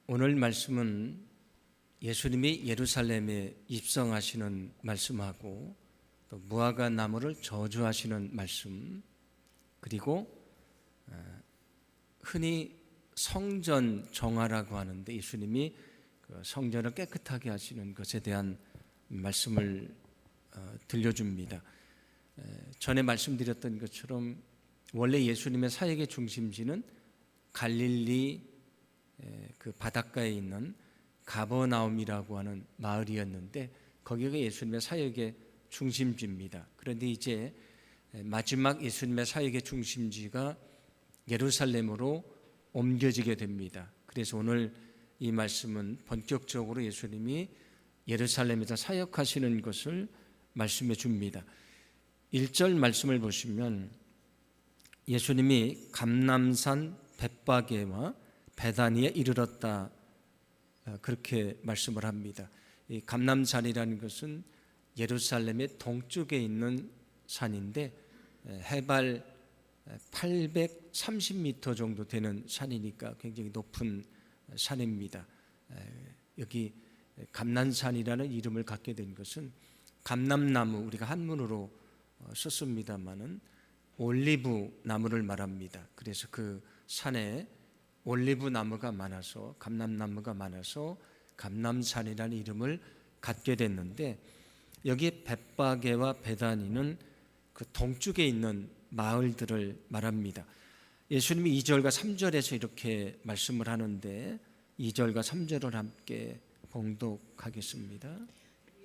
오늘 말씀은 예수님이 예루살렘에 입성하시는 말씀하고 또 무화과 나무를 저주하시는 말씀, 그리고 흔히 성전 정화라고 하는데 예수님이 성전을 깨끗하게 하시는 것에 대한 말씀을 들려줍니다. 전에 말씀드렸던 것처럼 원래 예수님의 사역의 중심지는 갈릴리 그 바닷가에 있는 가버나움이라고 하는 마을이었는데 거기가 예수님의 사역의 중심지입니다. 그런데 이제 마지막 예수님의 사역의 중심지가 예루살렘으로 옮겨지게 됩니다. 그래서 오늘 이 말씀은 본격적으로 예수님이 예루살렘에서 사역하시는 것을 말씀해 줍니다. 1절 말씀을 보시면 예수님이 감람산 벳바게와 베다니에 이르렀다, 그렇게 말씀을 합니다. 이 감람산이라는 것은 예루살렘의 동쪽에 있는 산인데 해발 830m 정도 되는 산이니까 굉장히 높은 산입니다. 여기 감람산이라는 이름을 갖게 된 것은 감람나무, 우리가 한문으로 썼습니다마는 올리브 나무를 말합니다. 그래서 그 산에 올리브 나무가 많아서, 감람나무가 많아서 감람산이라는 이름을 갖게 됐는데, 여기 벳바게와 베다니는 그 동쪽에 있는 마을들을 말합니다. 예수님이 2절과 3절에서 이렇게 말씀을 하는데 2절과 3절을 함께 봉독하겠습니다.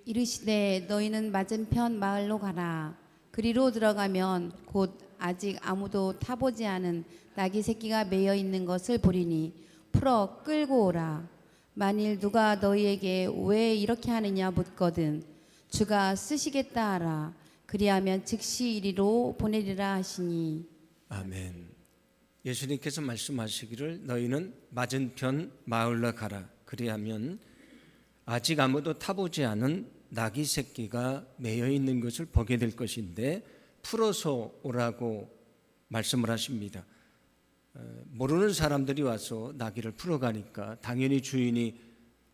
이르시되 너희는 맞은편 마을로 가라. 그리로 들어가면 곧 아직 아무도 타보지 않은 나귀 새끼가 매여 있는 것을 보리니 풀어 끌고 오라. 만일 누가 너희에게 왜 이렇게 하느냐 묻거든 주가 쓰시겠다 하라. 그리하면 즉시 이리로 보내리라 하시니. 아멘. 예수님께서 말씀하시기를 너희는 맞은편 마을로 가라. 그리하면 아직 아무도 타보지 않은 나귀 새끼가 매여 있는 것을 보게 될 것인데 풀어서 오라고 말씀을 하십니다. 모르는 사람들이 와서 나귀를 풀어가니까 당연히 주인이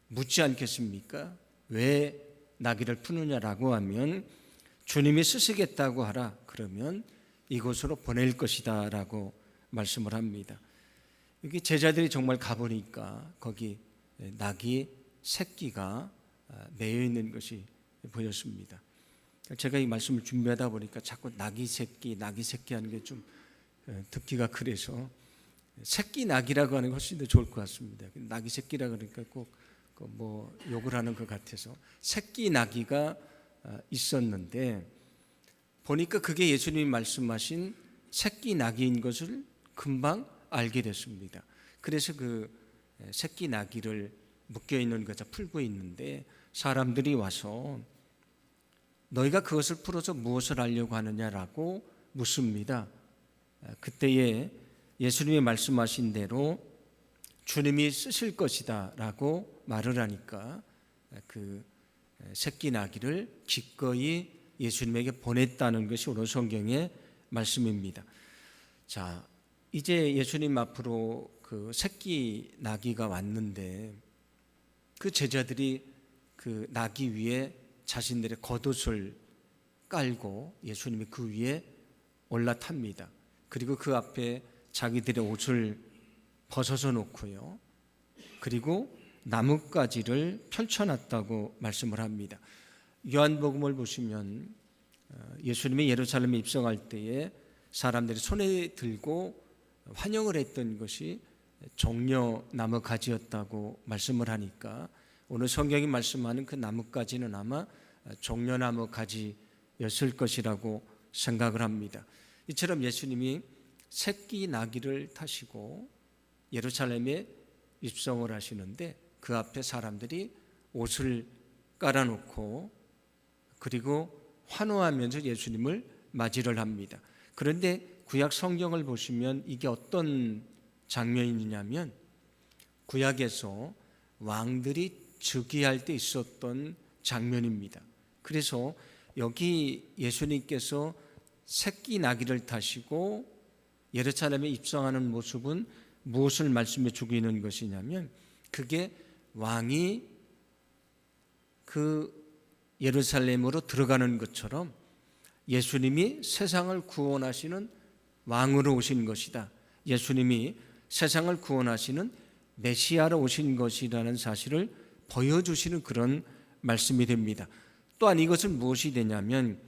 묻지 않겠습니까? 왜 나귀를 푸느냐라고 하면 주님이 쓰시겠다고 하라. 그러면 이곳으로 보낼 것이다 라고 말씀을 합니다. 여기 제자들이 정말 가보니까 거기 나귀 새끼가 매여 있는 것이 보였습니다. 제가 이 말씀을 준비하다 보니까 자꾸 나귀 새끼 하는 게 좀 듣기가 그래서 새끼 나귀라고 하는 게 훨씬 더 좋을 것 같습니다. 나귀 새끼라 그러니까 꼭 뭐 욕을 하는 것 같아서 새끼 나귀가 있었는데 보니까 그게 예수님이 말씀하신 새끼 나귀인 것을 금방 알게 됐습니다. 그래서 그 새끼 나귀를 묶여 있는 것을 풀고 있는데 사람들이 와서 너희가 그것을 풀어서 무엇을 하려고 하느냐라고 묻습니다. 그때에 예수님이 말씀하신 대로 주님이 쓰실 것이다 라고 말을 하니까 그 새끼 나귀를 기꺼이 예수님에게 보냈다는 것이 오늘 성경의 말씀입니다. 자, 이제 예수님 앞으로 그 새끼 나귀가 왔는데 그 제자들이 그 나귀 위에 자신들의 겉옷을 깔고 예수님이 그 위에 올라탑니다. 그리고 그 앞에 자기들의 옷을 벗어서 놓고요. 그리고 나뭇가지를 펼쳐놨다고 말씀을 합니다. 요한복음을 보시면 예수님이 예루살렘에 입성할 때에 사람들이 손에 들고 환영을 했던 것이 종려 나뭇가지였다고 말씀을 하니까 오늘 성경이 말씀하는 그 나뭇가지는 아마 종려나무 가지였을 것이라고 생각을 합니다. 이처럼 예수님이 새끼 나귀를 타시고 예루살렘에 입성을 하시는데 그 앞에 사람들이 옷을 깔아놓고 그리고 환호하면서 예수님을 맞이를 합니다. 그런데 구약 성경을 보시면 이게 어떤 장면이냐면 구약에서 왕들이 즉위할 때 있었던 장면입니다. 그래서 여기 예수님께서 새끼 나귀를 타시고 예루살렘에 입성하는 모습은 무엇을 말씀해 주고 있는 것이냐면 그게 왕이 그 예루살렘으로 들어가는 것처럼 예수님이 세상을 구원하시는 왕으로 오신 것이다. 예수님이 세상을 구원하시는 메시아로 오신 것이라는 사실을 보여주시는 그런 말씀이 됩니다. 또한 이것은 무엇이 되냐면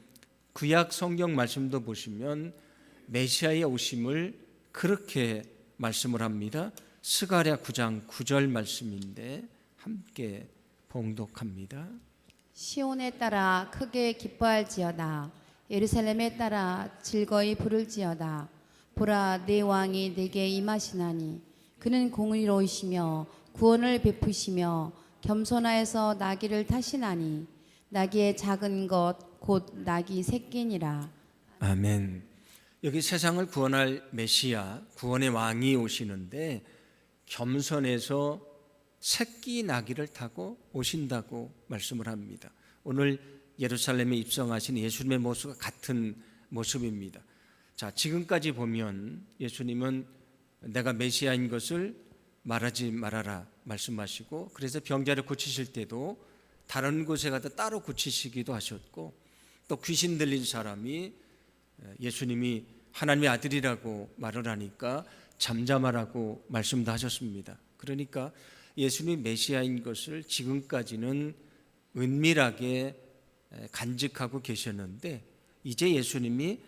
구약 성경 말씀도 보시면 메시아의 오심을 그렇게 말씀을 합니다. 스가랴 9장 9절 말씀인데 함께 봉독합니다. 시온에 따라 크게 기뻐할지어다. 예루살렘에 따라 즐거이 부를지어다. 보라, 내 왕이 내게 임하시나니 그는 공의로우시며 구원을 베푸시며 겸손하여서 나귀를 타시나니 나귀의 작은 것 곧 나귀 새끼니라. 아멘. 여기 세상을 구원할 메시아, 구원의 왕이 오시는데 겸손해서 새끼 나귀를 타고 오신다고 말씀을 합니다. 오늘 예루살렘에 입성하신 예수님의 모습과 같은 모습입니다. 자, 지금까지 보면 예수님은 내가 메시아인 것을 말하지 말아라 말씀하시고, 그래서 병자를 고치실 때도 다른 곳에 가다 따로 고치시기도 하셨고, 또 귀신 들린 사람이 예수님이 하나님의 아들이라고 말을 하니까 잠잠하라고 말씀도 하셨습니다. 그러니까 예수님이 메시아인 것을 지금까지는 은밀하게 간직하고 계셨는데, 이제 예수님이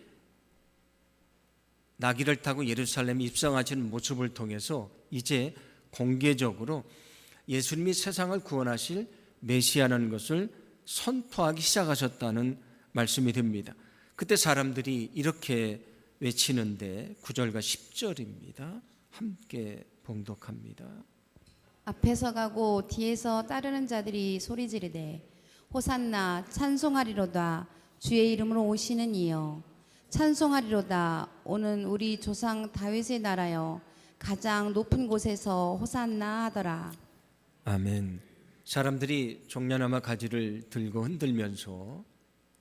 나귀를 타고 예루살렘에 입성하시는 모습을 통해서 이제 공개적으로 예수님이 세상을 구원하실 메시아라는 것을 선포하기 시작하셨다는 말씀이 됩니다. 그때 사람들이 이렇게 외치는데 9절과 10절입니다. 함께 봉독합니다. 앞에서 가고 뒤에서 따르는 자들이 소리 지르되 호산나 찬송하리로다. 주의 이름으로 오시는 이여 찬송하리로다. 오는 우리 조상 다윗의 나라여 가장 높은 곳에서 호산나 하더라. 아멘. 사람들이 종려나무 가지를 들고 흔들면서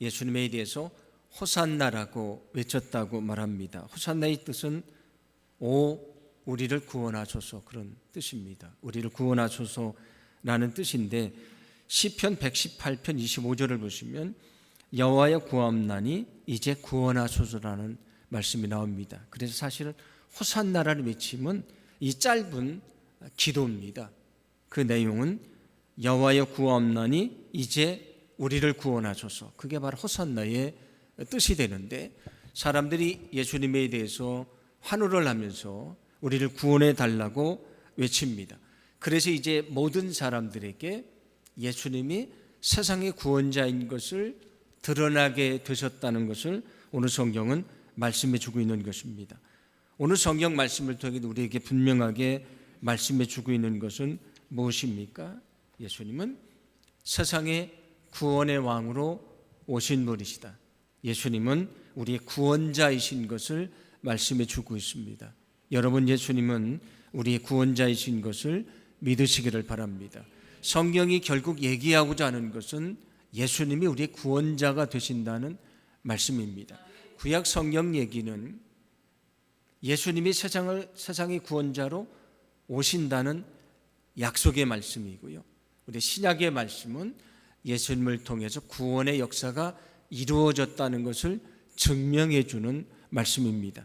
예수님에 대해서 호산나라고 외쳤다고 말합니다. 호산나의 뜻은 오 우리를 구원하소서, 그런 뜻입니다. 우리를 구원하소서라는 뜻인데, 시편 118편 25절을 보시면 여호와여 구함나니 이제 구원하소서라는 말씀이 나옵니다. 그래서 사실은 호산나라는 외침은 이 짧은 기도입니다. 그 내용은 여호와여 구함나니 이제 우리를 구원하소서, 그게 바로 호산나의 뜻이 되는데, 사람들이 예수님에 대해서 환호를 하면서 우리를 구원해 달라고 외칩니다. 그래서 이제 모든 사람들에게 예수님이 세상의 구원자인 것을 드러나게 되셨다는 것을 오늘 성경은 말씀해 주고 있는 것입니다. 오늘 성경 말씀을 통해 우리에게 분명하게 말씀해 주고 있는 것은 무엇입니까? 예수님은 세상의 구원의 왕으로 오신 분이시다. 예수님은 우리의 구원자이신 것을 말씀해 주고 있습니다. 여러분, 예수님은 우리의 구원자이신 것을 믿으시기를 바랍니다. 성경이 결국 얘기하고자 하는 것은 예수님이 우리의 구원자가 되신다는 말씀입니다. 구약 성경 얘기는 예수님이 세상의 구원자로 오신다는 약속의 말씀이고요. 우리 신약의 말씀은 예수님을 통해서 구원의 역사가 이루어졌다는 것을 증명해 주는 말씀입니다.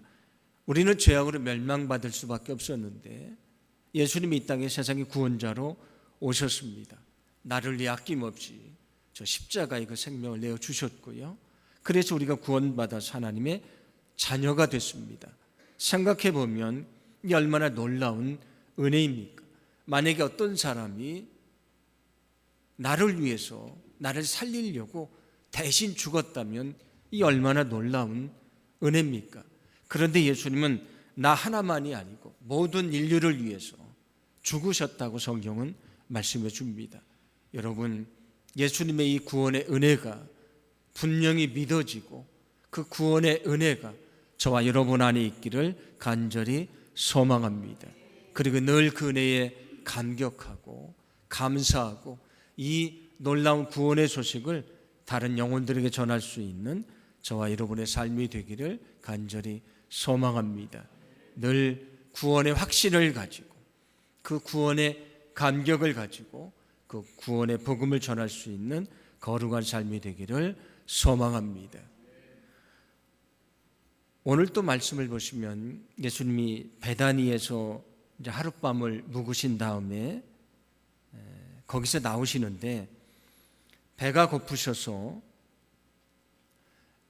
우리는 죄악으로 멸망받을 수밖에 없었는데 예수님이 이 땅에 세상의 구원자로 오셨습니다. 나를 위해 아낌없이 저 십자가에 그 생명을 내어 주셨고요. 그래서 우리가 구원받아서 하나님의 자녀가 됐습니다. 생각해 보면 이 얼마나 놀라운 은혜입니까? 만약에 어떤 사람이 나를 위해서 나를 살리려고 대신 죽었다면 이 얼마나 놀라운 은혜입니까? 그런데 예수님은 나 하나만이 아니고 모든 인류를 위해서 죽으셨다고 성경은 말씀해 줍니다. 여러분, 예수님의 이 구원의 은혜가 분명히 믿어지고 그 구원의 은혜가 저와 여러분 안에 있기를 간절히 소망합니다. 그리고 늘 그 은혜에 감격하고 감사하고 이 놀라운 구원의 소식을 다른 영혼들에게 전할 수 있는 저와 여러분의 삶이 되기를 간절히 소망합니다. 늘 구원의 확신을 가지고 그 구원의 감격을 가지고 그 구원의 복음을 전할 수 있는 거룩한 삶이 되기를 소망합니다. 오늘 또 말씀을 보시면 예수님이 베다니에서 이제 하룻밤을 묵으신 다음에 거기서 나오시는데 배가 고프셔서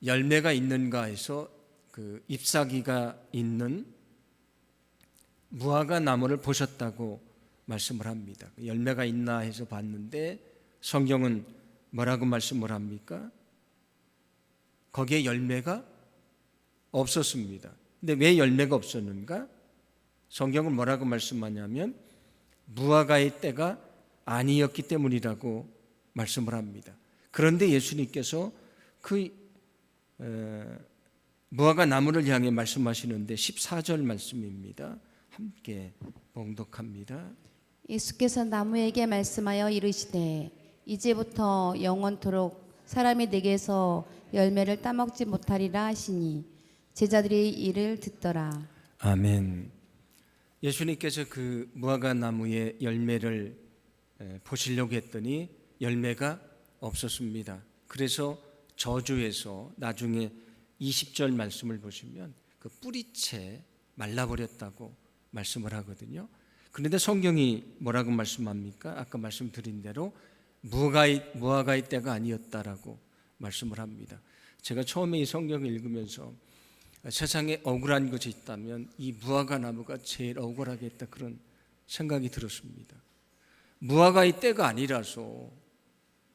열매가 있는가 해서 그 잎사귀가 있는 무화과 나무를 보셨다고 말씀을 합니다. 열매가 있나 해서 봤는데 성경은 뭐라고 말씀을 합니까? 거기에 열매가 없었습니다. 근데 왜 열매가 없었는가? 성경은 뭐라고 말씀하냐면 무화과의 때가 아니었기 때문이라고 말씀을 합니다. 그런데 예수님께서 그 무화과 나무를 향해 말씀하시는데 14절 말씀입니다. 함께 봉독합니다. 예수께서 나무에게 말씀하여 이르시되 이제부터 영원토록 사람이 내게서 열매를 따먹지 못하리라 하시니 제자들이 이를 듣더라. 아멘. 예수님께서 그 무화과 나무의 열매를 보시려고 했더니 열매가 없었습니다. 그래서 저주해서 나중에 20절 말씀을 보시면 그 뿌리채 말라버렸다고 말씀을 하거든요. 그런데 성경이 뭐라고 말씀합니까? 아까 말씀드린 대로 무화과의 때가 아니었다라고 말씀을 합니다. 제가 처음에 이 성경을 읽으면서 세상에 억울한 것이 있다면 이 무화과 나무가 제일 억울하겠다 그런 생각이 들었습니다. 무화과의 때가 아니라서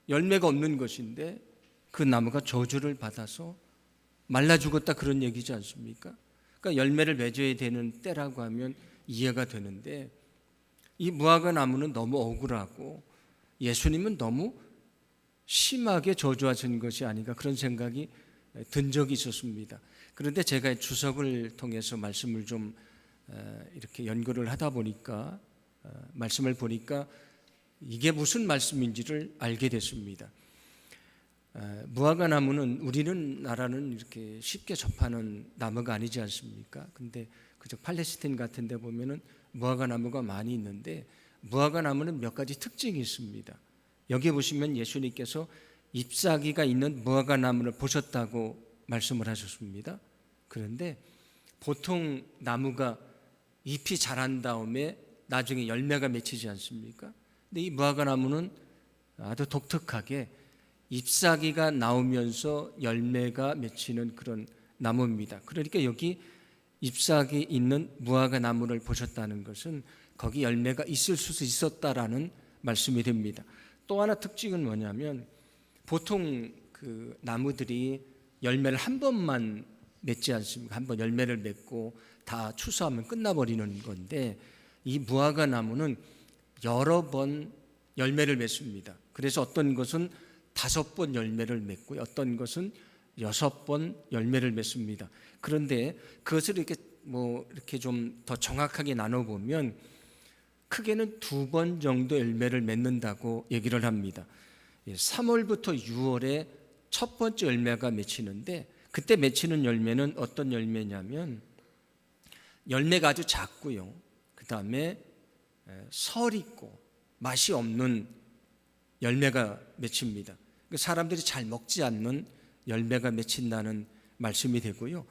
열매가 없는 것인데 그 나무가 저주를 받아서 말라 죽었다 그런 얘기지 않습니까? 그러니까 열매를 맺어야 되는 때라고 하면 이해가 되는데 이 무화과 나무는 너무 억울하고 예수님은 너무 심하게 저주하신 것이 아닌가 그런 생각이 든 적이 있었습니다. 그런데 제가 주석을 통해서 말씀을 좀 이렇게 연구를 하다 보니까 말씀을 보니까 이게 무슨 말씀인지를 알게 됐습니다. 무화과 나무는 우리나라는 이렇게 쉽게 접하는 나무가 아니지 않습니까? 근데 그저 팔레스타인 같은 데 보면은 무화과 나무가 많이 있는데 무화과 나무는 몇 가지 특징이 있습니다. 여기 보시면 예수님께서 잎사귀가 있는 무화과 나무를 보셨다고 말씀을 하셨습니다. 그런데 보통 나무가 잎이 자란 다음에 나중에 열매가 맺히지 않습니까? 근데 이 무화과 나무는 아주 독특하게 잎사귀가 나오면서 열매가 맺히는 그런 나무입니다. 그러니까 여기 잎사귀 있는 무화과 나무를 보셨다는 것은 거기 열매가 있을 수 있었다라는 말씀이 됩니다. 또 하나 특징은 뭐냐면 보통 그 나무들이 열매를 한 번만 맺지 않습니까? 한 번 열매를 맺고 다 추수하면 끝나버리는 건데 이 무화과 나무는 여러 번 열매를 맺습니다. 그래서 어떤 것은 5번 열매를 맺고 어떤 것은 6번 열매를 맺습니다. 그런데 그것을 이렇게 좀 더 정확하게 나눠 보면 크게는 2번 정도 열매를 맺는다고 얘기를 합니다. 3월부터 6월에 첫 번째 열매가 맺히는데 그때 맺히는 열매는 어떤 열매냐면 열매가 아주 작고요. 그 다음에 설 있고 맛이 없는 열매가 맺힙니다. 사람들이 잘 먹지 않는 열매가 맺힌다는 말씀이 되고요.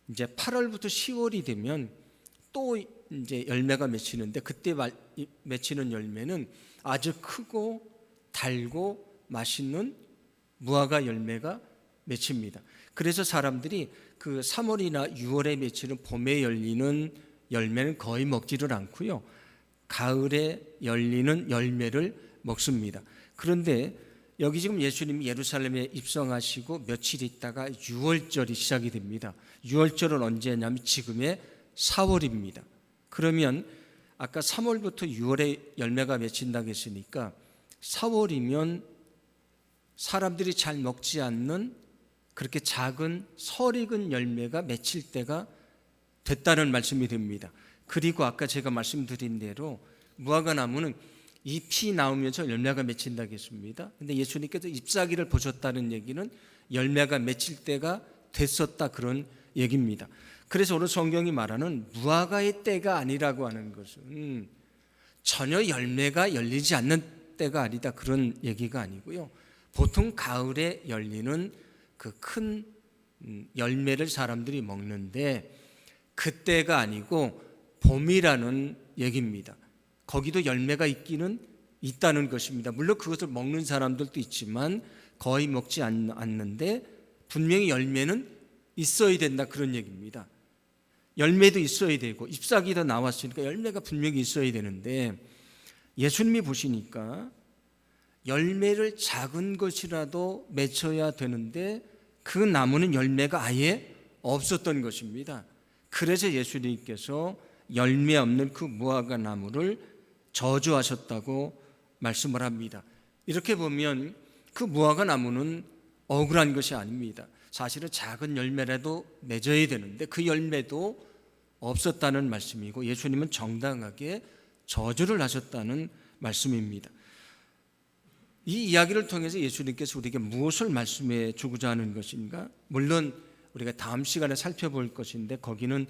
이제 8월부터 10월이 되면 또 이제 열매가 맺히는데 그때 맺히는 열매는 아주 크고 달고 맛있는 무화과 열매가 맺힙니다. 그래서 사람들이 그 3월이나 6월에 맺히는 봄에 열리는 열매는 거의 먹지를 않고요. 가을에 열리는 열매를 먹습니다. 그런데 여기 지금 예수님이 예루살렘에 입성하시고 며칠 있다가 6월절이 시작이 됩니다. 6월절은 언제냐면 지금의 4월입니다. 그러면 아까 3월부터 6월에 열매가 맺힌다고 했으니까 4월이면 사람들이 잘 먹지 않는 그렇게 작은 설익은 열매가 맺힐 때가 됐다는 말씀이 됩니다. 그리고 아까 제가 말씀드린 대로 무화과 나무는 잎이 나오면서 열매가 맺힌다고 했습니다. 근데 예수님께서 잎사귀를 보셨다는 얘기는 열매가 맺힐 때가 됐었다 그런 얘기입니다. 그래서 오늘 성경이 말하는 무화과의 때가 아니라고 하는 것은 전혀 열매가 열리지 않는 때가 아니다, 그런 얘기가 아니고요. 보통 가을에 열리는 그 큰 열매를 사람들이 먹는데 그때가 아니고 봄이라는 얘기입니다. 거기도 열매가 있기는 있다는 것입니다. 물론 그것을 먹는 사람들도 있지만 거의 먹지 않는데 분명히 열매는 있어야 된다, 그런 얘기입니다. 열매도 있어야 되고 잎사귀도 나왔으니까 열매가 분명히 있어야 되는데 예수님이 보시니까 열매를 작은 것이라도 맺혀야 되는데 그 나무는 열매가 아예 없었던 것입니다. 그래서 예수님께서 열매 없는 그 무화과 나무를 저주하셨다고 말씀을 합니다. 이렇게 보면 그 무화과 나무는 억울한 것이 아닙니다. 사실은 작은 열매라도 맺어야 되는데 그 열매도 없었다는 말씀이고 예수님은 정당하게 저주를 하셨다는 말씀입니다. 이 이야기를 통해서 예수님께서 우리에게 무엇을 말씀해 주고자 하는 것인가? 물론 우리가 다음 시간에 살펴볼 것인데 거기는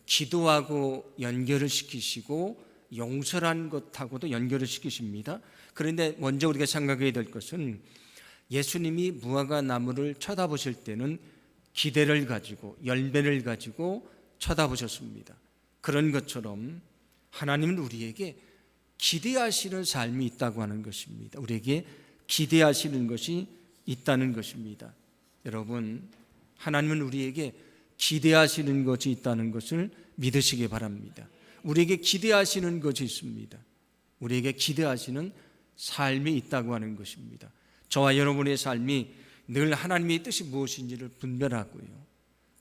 기도하고 연결을 시키시고 용서란 것하고도 연결을 시키십니다. 그런데 먼저 우리가 생각해야 될 것은 예수님이 무화과 나무를 쳐다보실 때는 기대를 가지고 열매를 가지고 쳐다보셨습니다. 그런 것처럼 하나님은 우리에게 기대하시는 삶이 있다고 하는 것입니다. 우리에게 기대하시는 것이 있다는 것입니다. 여러분, 하나님은 우리에게 기대하시는 것이 있다는 것을 믿으시기 바랍니다. 우리에게 기대하시는 것이 있습니다. 우리에게 기대하시는 삶이 있다고 하는 것입니다. 저와 여러분의 삶이 늘 하나님의 뜻이 무엇인지를 분별하고요,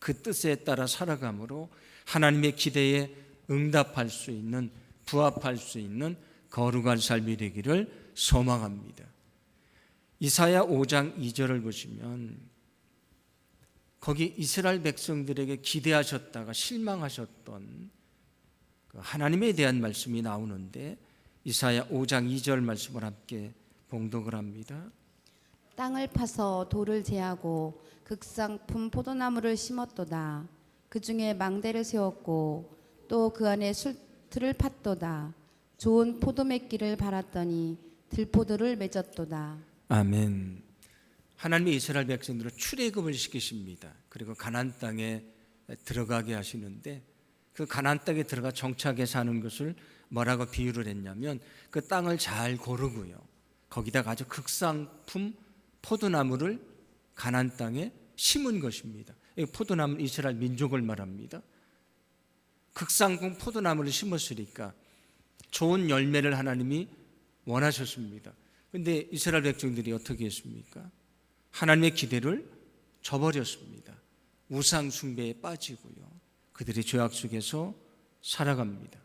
그 뜻에 따라 살아감으로 하나님의 기대에 응답할 수 있는, 부합할 수 있는 거룩한 삶이 되기를 소망합니다. 이사야 5장 2절을 보시면 거기 이스라엘 백성들에게 기대하셨다가 실망하셨던 그 하나님에 대한 말씀이 나오는데 이사야 5장 2절 말씀을 함께 봉독을 합니다. 땅을 파서 돌을 제하고 극상품 포도나무를 심었도다. 그 중에 망대를 세웠고 또 그 안에 술틀을 팠도다. 좋은 포도맺기를 바랐더니 들포도를 맺었도다. 아멘. 하나님이 이스라엘 백성들을 출애굽을 시키십니다. 그리고 가나안 땅에 들어가게 하시는데 그 가나안 땅에 들어가 정착해 사는 것을 뭐라고 비유를 했냐면 그 땅을 잘 고르고요, 거기다가 아주 극상품 포도나무를 가나안 땅에 심은 것입니다. 이 포도나무는 이스라엘 민족을 말합니다. 극상품 포도나무를 심었으니까 좋은 열매를 하나님이 원하셨습니다. 그런데 이스라엘 백성들이 어떻게 했습니까? 하나님의 기대를 저버렸습니다. 우상 숭배에 빠지고요, 그들이 죄악 속에서 살아갑니다.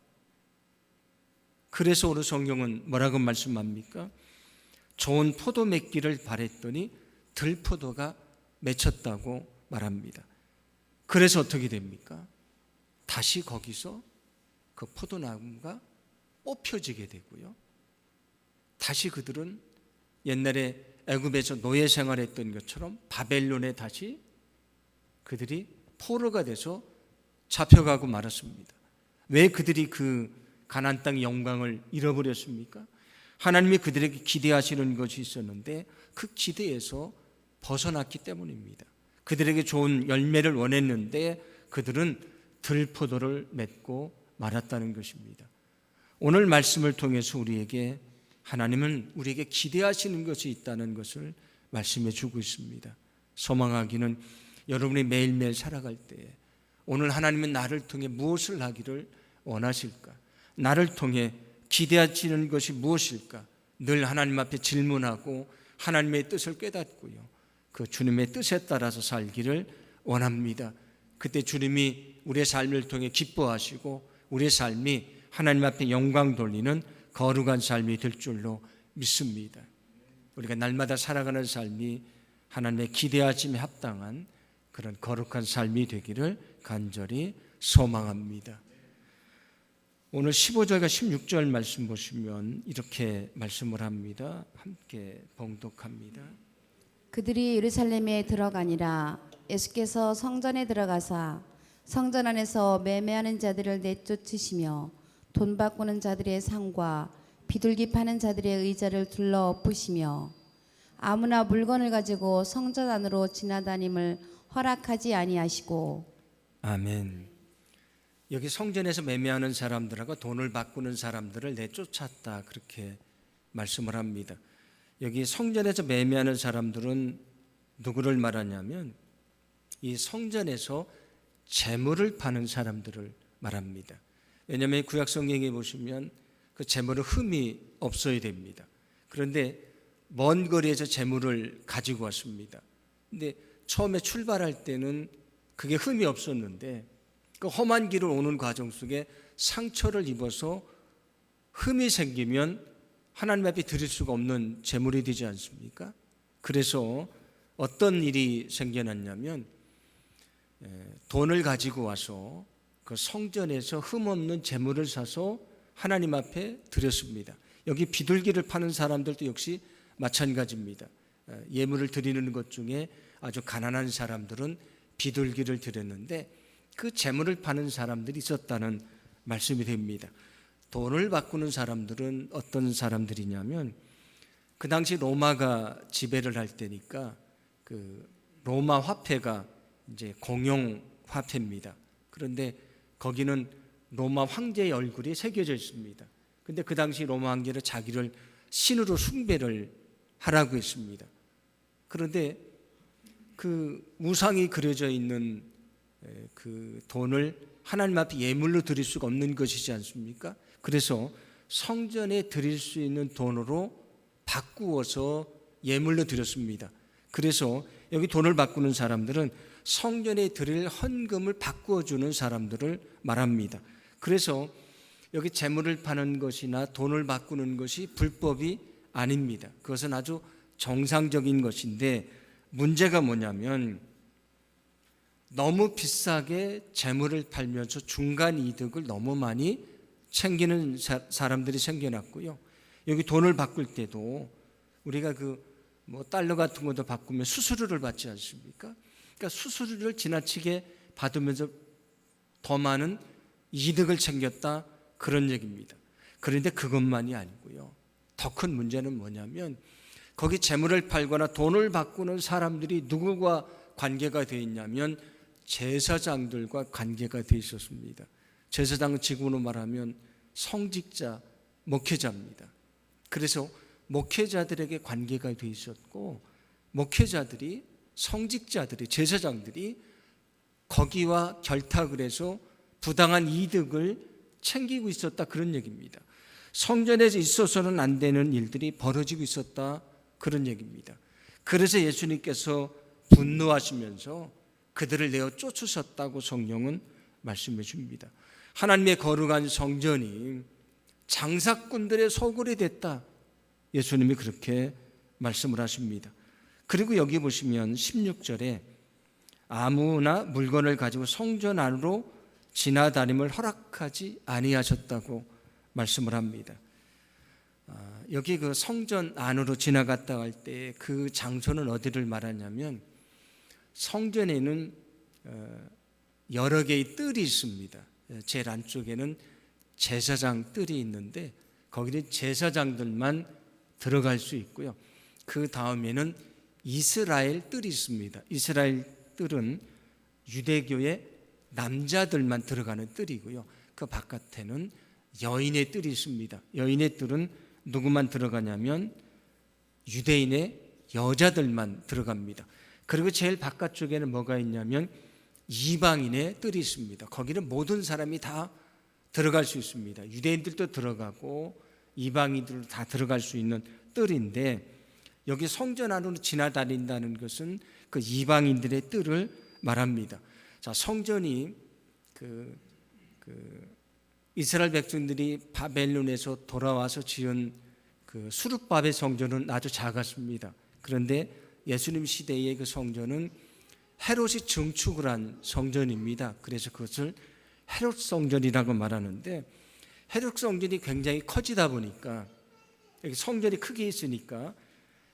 그래서 오늘 성경은 뭐라고 말씀합니까? 좋은 포도 맺기를 바랬더니 들포도가 맺혔다고 말합니다. 그래서 어떻게 됩니까? 다시 거기서 그 포도나무가 뽑혀지게 되고요, 다시 그들은 옛날에 애굽에서 노예 생활했던 것처럼 바벨론에 다시 그들이 포로가 돼서 잡혀가고 말았습니다. 왜 그들이 그 가나안 땅의 영광을 잃어버렸습니까? 하나님이 그들에게 기대하시는 것이 있었는데 그 기대에서 벗어났기 때문입니다. 그들에게 좋은 열매를 원했는데 그들은 들포도를 맺고 말았다는 것입니다. 오늘 말씀을 통해서 우리에게 하나님은 우리에게 기대하시는 것이 있다는 것을 말씀해 주고 있습니다. 소망하기는 여러분이 매일매일 살아갈 때에 오늘 하나님은 나를 통해 무엇을 하기를 원하실까? 나를 통해 기대하시는 것이 무엇일까? 늘 하나님 앞에 질문하고 하나님의 뜻을 깨닫고요, 그 주님의 뜻에 따라서 살기를 원합니다. 그때 주님이 우리의 삶을 통해 기뻐하시고 우리의 삶이 하나님 앞에 영광 돌리는 거룩한 삶이 될 줄로 믿습니다. 우리가 날마다 살아가는 삶이 하나님의 기대하심에 합당한 그런 거룩한 삶이 되기를 간절히 소망합니다. 오늘 15절과 16절 말씀 보시면 이렇게 말씀을 합니다. 함께 봉독합니다. 그들이 예루살렘에 들어가니라. 예수께서 성전에 들어가사 성전 안에서 매매하는 자들을 내쫓으시며 돈 바꾸는 자들의 상과 비둘기 파는 자들의 의자를 둘러 엎으시며 아무나 물건을 가지고 성전 안으로 지나다님을 허락하지 아니하시고. 아멘. 여기 성전에서 매매하는 사람들하고 돈을 바꾸는 사람들을 내쫓았다, 그렇게 말씀을 합니다. 여기 성전에서 매매하는 사람들은 누구를 말하냐면 이 성전에서 재물을 파는 사람들을 말합니다. 왜냐하면 구약 성경에 보시면 그 재물은 흠이 없어야 됩니다. 그런데 먼 거리에서 재물을 가지고 왔습니다. 근데 처음에 출발할 때는 그게 흠이 없었는데 그 험한 길을 오는 과정 속에 상처를 입어서 흠이 생기면 하나님 앞에 드릴 수가 없는 재물이 되지 않습니까? 그래서 어떤 일이 생겨났냐면 돈을 가지고 와서 그 성전에서 흠없는 재물을 사서 하나님 앞에 드렸습니다. 여기 비둘기를 파는 사람들도 역시 마찬가지입니다. 예물을 드리는 것 중에 아주 가난한 사람들은 비둘기를 드렸는데 그 재물을 파는 사람들이 있었다는 말씀이 됩니다. 돈을 바꾸는 사람들은 어떤 사람들이냐면 그 당시 로마가 지배를 할 때니까 그 로마 화폐가 이제 공용 화폐입니다. 그런데 거기는 로마 황제의 얼굴이 새겨져 있습니다. 근데 그 당시 로마 황제는 자기를 신으로 숭배를 하라고 했습니다. 그런데 그 우상이 그려져 있는 그 돈을 하나님 앞에 예물로 드릴 수가 없는 것이지 않습니까? 그래서 성전에 드릴 수 있는 돈으로 바꾸어서 예물로 드렸습니다. 그래서 여기 돈을 바꾸는 사람들은 성전에 드릴 헌금을 바꾸어 주는 사람들을 말합니다. 그래서 여기 재물을 파는 것이나 돈을 바꾸는 것이 불법이 아닙니다. 그것은 아주 정상적인 것인데 문제가 뭐냐면 너무 비싸게 재물을 팔면서 중간 이득을 너무 많이 챙기는 사람들이 생겨났고요. 여기 돈을 바꿀 때도 우리가 뭐 달러 같은 것도 바꾸면 수수료를 받지 않습니까? 그러니까 수수료를 지나치게 받으면서 더 많은 이득을 챙겼다, 그런 얘기입니다. 그런데 그것만이 아니고요. 더 큰 문제는 뭐냐면 거기 재물을 팔거나 돈을 바꾸는 사람들이 누구와 관계가 되어 있냐면 제사장들과 관계가 되어 있었습니다. 제사장은 지금으로 말하면 성직자, 목회자입니다. 그래서 목회자들에게 관계가 되어 있었고 목회자들이, 성직자들이, 제사장들이 거기와 결탁을 해서 부당한 이득을 챙기고 있었다, 그런 얘기입니다. 성전에서 있어서는 안 되는 일들이 벌어지고 있었다, 그런 얘기입니다. 그래서 예수님께서 분노하시면서 그들을 내어 쫓으셨다고 성경은 말씀해 줍니다. 하나님의 거룩한 성전이 장사꾼들의 소굴이 됐다, 예수님이 그렇게 말씀을 하십니다. 그리고 여기 보시면 16절에 아무나 물건을 가지고 성전 안으로 지나다님을 허락하지 아니하셨다고 말씀을 합니다. 여기 그 성전 안으로 지나갔다 할 때 그 장소는 어디를 말하냐면 성전에는 여러 개의 뜰이 있습니다. 제일 안쪽에는 제사장 뜰이 있는데 거기는 제사장들만 들어갈 수 있고요. 그 다음에는 이스라엘 뜰이 있습니다. 이스라엘 뜰은 유대교의 남자들만 들어가는 뜰이고요. 그 바깥에는 여인의 뜰이 있습니다. 여인의 뜰은 누구만 들어가냐면 유대인의 여자들만 들어갑니다. 그리고 제일 바깥쪽에는 뭐가 있냐면 이방인의 뜰이 있습니다. 거기는 모든 사람이 다 들어갈 수 있습니다. 유대인들도 들어가고 이방인들도 다 들어갈 수 있는 뜰인데 여기 성전 안으로 지나다닌다는 것은 그 이방인들의 뜰을 말합니다. 자, 성전이 이스라엘 백성들이 바벨론에서 돌아와서 지은 그 수룹바벨 성전은 아주 작았습니다. 그런데 예수님 시대의 그 성전은 헤롯이 증축을 한 성전입니다. 그래서 그것을 헤롯 성전이라고 말하는데 헤롯 성전이 굉장히 커지다 보니까 여기 성전이 크게 있으니까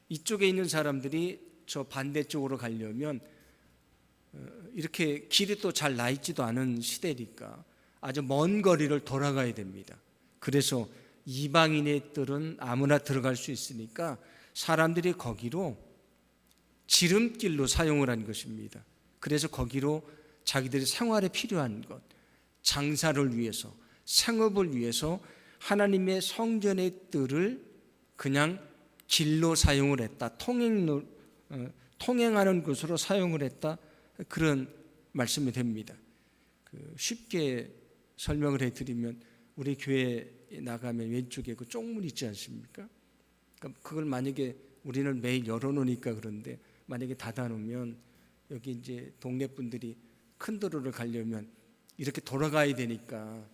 이쪽에 있는 사람들이 저 반대쪽으로 가려면 이렇게 길이 또 잘 나 있지도 않은 시대니까 아주 먼 거리를 돌아가야 됩니다. 그래서 이방인의 뜰은 아무나 들어갈 수 있으니까 사람들이 거기로 지름길로 사용을 한 것입니다. 그래서 거기로 자기들의 생활에 필요한 것, 장사를 위해서, 생업을 위해서 하나님의 성전의 뜰을 그냥 길로 사용을 했다. 통행하는 곳으로 사용을 했다. 그런 말씀이 됩니다. 쉽게 설명을 해드리면 우리 교회에 나가면 왼쪽에 그 쪽문 있지 않습니까? 그걸 만약에 우리는 매일 열어놓으니까 그런데 만약에 닫아놓으면 여기 이제 동네 분들이 큰 도로를 가려면 이렇게 돌아가야 되니까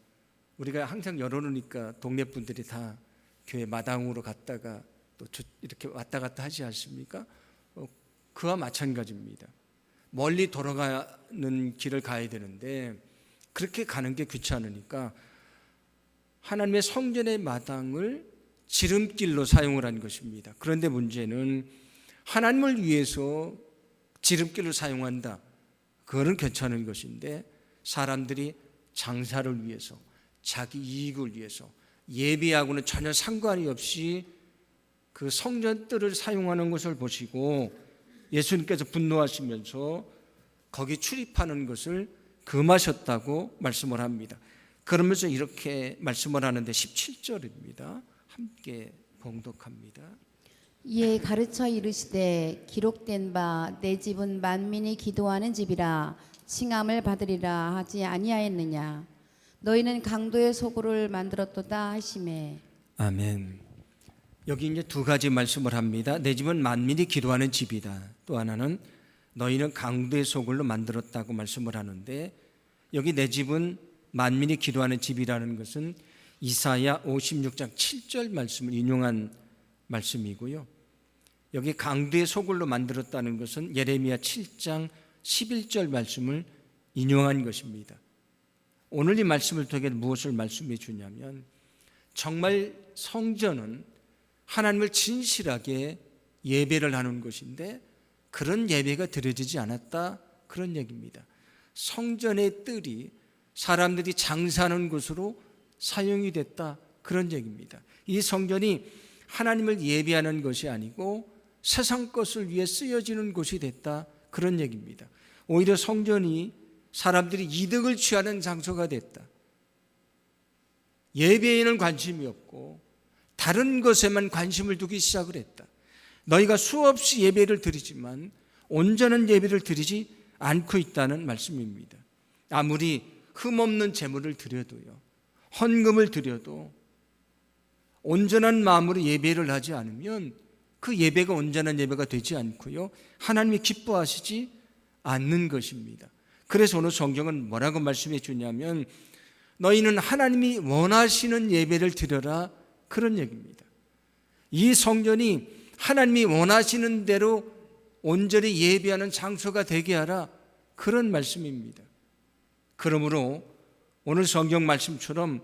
우리가 항상 열어놓으니까 동네 분들이 다 교회 마당으로 갔다가 또 이렇게 왔다 갔다 하지 않습니까? 그와 마찬가지입니다. 멀리 돌아가는 길을 가야 되는데 그렇게 가는 게 귀찮으니까 하나님의 성전의 마당을 지름길로 사용을 한 것입니다. 그런데 문제는 하나님을 위해서 지름길을 사용한다. 그거는 괜찮은 것인데 사람들이 장사를 위해서, 자기 이익을 위해서 예배하고는 전혀 상관이 없이 그 성전뜰을 사용하는 것을 보시고 예수님께서 분노하시면서 거기 출입하는 것을 금하셨다고 말씀을 합니다. 그러면서 이렇게 말씀을 하는데 17절입니다. 함께 봉독합니다. 이에 가르쳐 이르시되 기록된 바 내 집은 만민이 기도하는 집이라 칭함을 받으리라 하지 아니하였느냐. 너희는 강도의 소굴을 만들었도다 하시매. 아멘. 여기 이제 두 가지 말씀을 합니다. 내 집은 만민이 기도하는 집이다. 또 하나는 너희는 강도의 소굴로 만들었다고 말씀을 하는데 여기 내 집은 만민이 기도하는 집이라는 것은 이사야 56장 7절 말씀을 인용한 말씀이고요. 여기 강도의 소굴로 만들었다는 것은 예레미야 7장 11절 말씀을 인용한 것입니다. 오늘 이 말씀을 통해 무엇을 말씀해 주냐면 정말 성전은 하나님을 진실하게 예배를 하는 것인데 그런 예배가 드려지지 않았다, 그런 얘기입니다. 성전의 뜰이 사람들이 장사하는 곳으로 사용이 됐다, 그런 얘기입니다. 이 성전이 하나님을 예배하는 것이 아니고 세상 것을 위해 쓰여지는 곳이 됐다, 그런 얘기입니다. 오히려 성전이 사람들이 이득을 취하는 장소가 됐다. 예배에는 관심이 없고 다른 것에만 관심을 두기 시작을 했다. 너희가 수없이 예배를 드리지만 온전한 예배를 드리지 않고 있다는 말씀입니다. 아무리 흠없는 제물을 드려도요, 헌금을 드려도 온전한 마음으로 예배를 하지 않으면 그 예배가 온전한 예배가 되지 않고요, 하나님이 기뻐하시지 않는 것입니다. 그래서 오늘 성경은 뭐라고 말씀해 주냐면 너희는 하나님이 원하시는 예배를 드려라, 그런 얘기입니다. 이 성전이 하나님이 원하시는 대로 온전히 예배하는 장소가 되게 하라, 그런 말씀입니다. 그러므로 오늘 성경 말씀처럼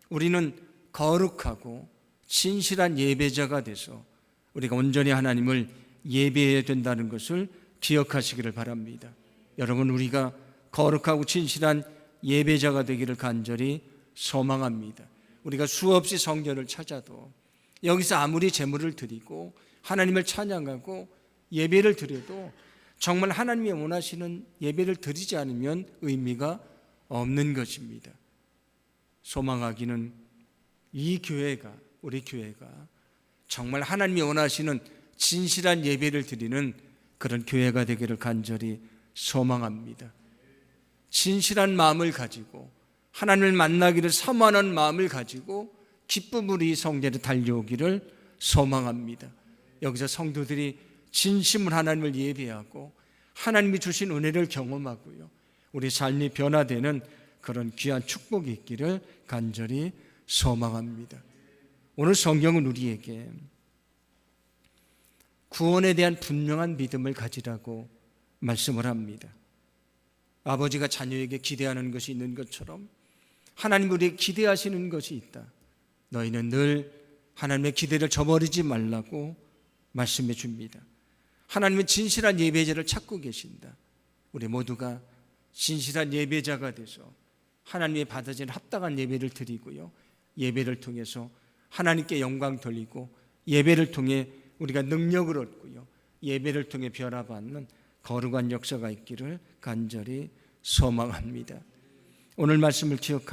우리는 거룩하고 진실한 예배자가 돼서 우리가 온전히 하나님을 예배해야 된다는 것을 기억하시기를 바랍니다. 여러분, 우리가 거룩하고 진실한 예배자가 되기를 간절히 소망합니다. 우리가 수없이 성전을 찾아도 여기서 아무리 제물을 드리고 하나님을 찬양하고 예배를 드려도 정말 하나님이 원하시는 예배를 드리지 않으면 의미가 없는 것입니다. 소망하기는 이 교회가, 우리 교회가 정말 하나님이 원하시는 진실한 예배를 드리는 그런 교회가 되기를 간절히 소망합니다. 진실한 마음을 가지고 하나님을 만나기를 사모하는 마음을 가지고 기쁨으로 이 성전에 달려오기를 소망합니다. 여기서 성도들이 진심으로 하나님을 예배하고 하나님이 주신 은혜를 경험하고요, 우리 삶이 변화되는 그런 귀한 축복이 있기를 간절히 소망합니다. 오늘 성경은 우리에게 구원에 대한 분명한 믿음을 가지라고 말씀을 합니다. 아버지가 자녀에게 기대하는 것이 있는 것처럼 하나님 우리에게 기대하시는 것이 있다. 너희는 늘 하나님의 기대를 저버리지 말라고 말씀해 줍니다. 하나님은 진실한 예배자를 찾고 계신다. 우리 모두가 진실한 예배자가 돼서 하나님의 받아진 합당한 예배를 드리고요, 예배를 통해서 하나님께 영광 돌리고, 예배를 통해 우리가 능력을 얻고요, 예배를 통해 변화받는 거룩한 역사가 있기를 간절히 소망합니다. 오늘 말씀을 기억하며